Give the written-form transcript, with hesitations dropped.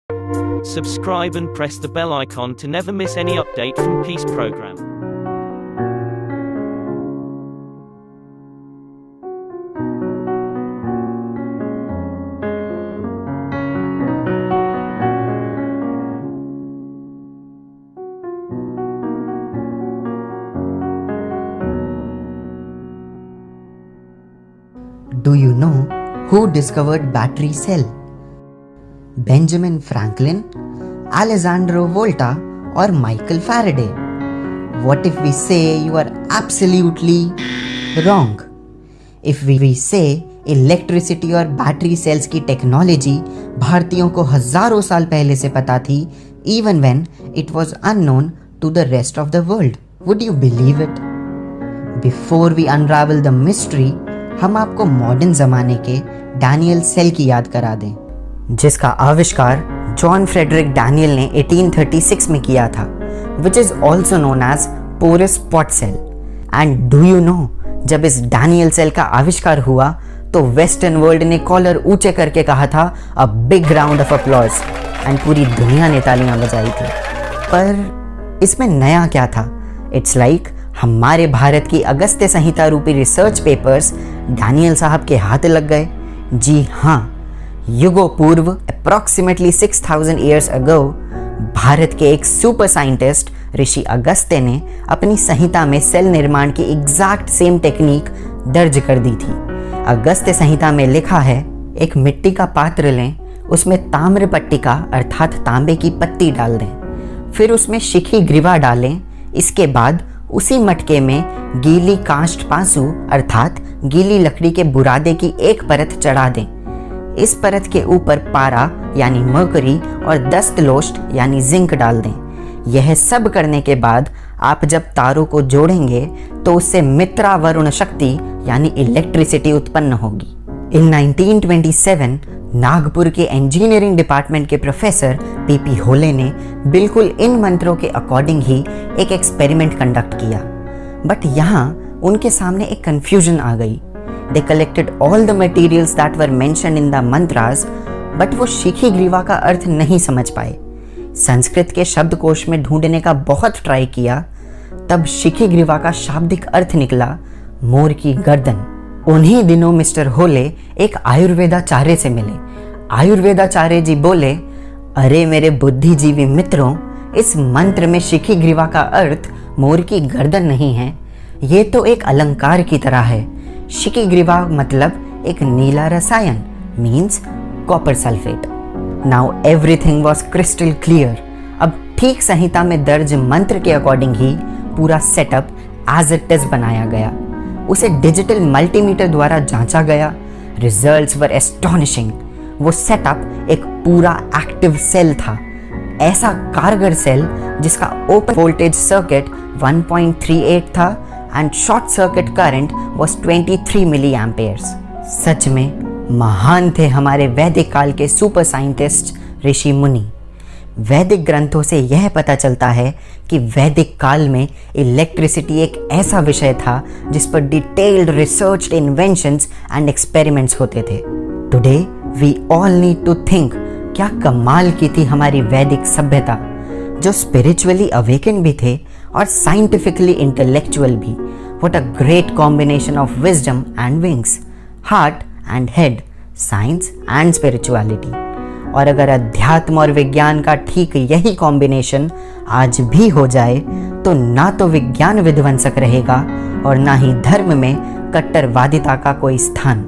Subscribe and press the bell icon to never miss any update from Peace Program. Do you know who discovered battery cell? Benjamin Franklin, Alessandro Volta, or Michael Faraday? What if we say you are absolutely wrong? If we say electricity और battery cells की technology भारतीयों को हजारों साल पहले से पता थी, even when it was unknown to the rest of the world, would you believe it? Before we unravel the mystery, हम आपको मॉडर्न जमाने के डैनियल सेल की याद करा दें, जिसका आविष्कार जॉन फ्रेडरिक डैनियल ने 1836 में किया था, which is also known as porous pot cell. And do you know, जब इस डैनियल सेल का आविष्कार हुआ तो वेस्टर्न वर्ल्ड ने कॉलर ऊंचे करके कहा था a big round of applause, and पूरी दुनिया ने तालियां बजाई थी. पर इसमें नया क्या था? इट्स लाइक हमारे भारत की अगस्त्य संहिता रूपी रिसर्च पेपर्स डैनियल साहब के हाथ लग गए. जी हाँ, युगों पूर्व अप्रॉक्सीमेटली 6000 ईयर्स अगो भारत के एक सुपर साइंटिस्ट ऋषि अगस्त्य ने अपनी संहिता में सेल निर्माण की एग्जैक्ट सेम टेक्निक दर्ज कर दी थी. अगस्त्य संहिता में लिखा है, एक मिट्टी का पात्र लें, उसमें ताम्र पट्टिका अर्थात तांबे की पत्ती डाल दें, फिर उसमें शिखी ग्रीवा डालें, इसके बाद उसी मटके में गीली काष्ठ पांसु अर्थात गीली लकड़ी के बुरादे की एक परत चढ़ा दें. इस परत के ऊपर पारा यानी मर्करी और दस्तलोष्ट यानी जिंक डाल दें. यह सब करने के बाद आप जब तारों को जोड़ेंगे तो उससे मित्रा वरुण शक्ति यानी इलेक्ट्रिसिटी उत्पन्न होगी. इन 1927 नागपुर के इंजीनियरिंग डिपार्टमेंट के प्रोफेसर पीपी होले ने बिल्कुल इन मंत्रों के अकॉर्डिंग ही एक एक्सपेरिमेंट कंडक्ट किया. बट यहाँ उनके सामने एक कंफ्यूजन आ गई. They collected all the materials that were mentioned in the mantras, but वो शिखी ग्रीवा का अर्थ नहीं समझ पाए. संस्कृत के शब्दकोश में ढूंढने का बहुत ट्राई किया, तब शिखी ग्रीवा का शाब्दिक अर्थ निकला मोर की गर्दन. उन्हीं दिनों मिस्टर होले एक आयुर्वेदाचार्य से मिले. आयुर्वेदाचार्य जी बोले, अरे मेरे बुद्धिजीवी मित्रों, इस मंत्र में शिखी ग्रीवा का अर्थ मोर की गर्दन नहीं है, ये तो एक अलंकार की तरह है. शिखी ग्रीवा मतलब एक नीला रसायन, means copper sulphate. Now everything was crystal clear. अब ठीक संहिता में दर्ज मंत्र के अकॉर्डिंग ही पूरा सेटअप एज इट इज बनाया गया. उसे डिजिटल मल्टीमीटर द्वारा जांचा गया. Results were astonishing. वो सेटअप एक पूरा एक्टिव सेल था, ऐसा कारगर सेल जिसका ओपन वोल्टेज सर्किट 1.38 था and short circuit current was 23 milli amperes. सच में महान थे हमारे वैदिक काल के सुपर साइंटिस्ट ऋषि मुनि. वैदिक ग्रंथों से यह पता चलता है कि वैदिक काल में इलेक्ट्रिसिटी एक ऐसा विषय था जिस पर detailed research inventions and experiments होते थे. Today we all need to think, क्या कमाल की थी हमारी वैदिक सभ्यता, जो स्पिरिचुअली अवेकन भी थे और साइंटिफिकली इंटेलेक्चुअल भी. What a great combination of wisdom and wings, heart and head, science and spirituality. और अगर अध्यात्म और विज्ञान का ठीक यही कॉम्बिनेशन आज भी हो जाए तो ना तो विज्ञान विध्वंसक रहेगा और ना ही धर्म में कट्टरवादिता का कोई स्थान.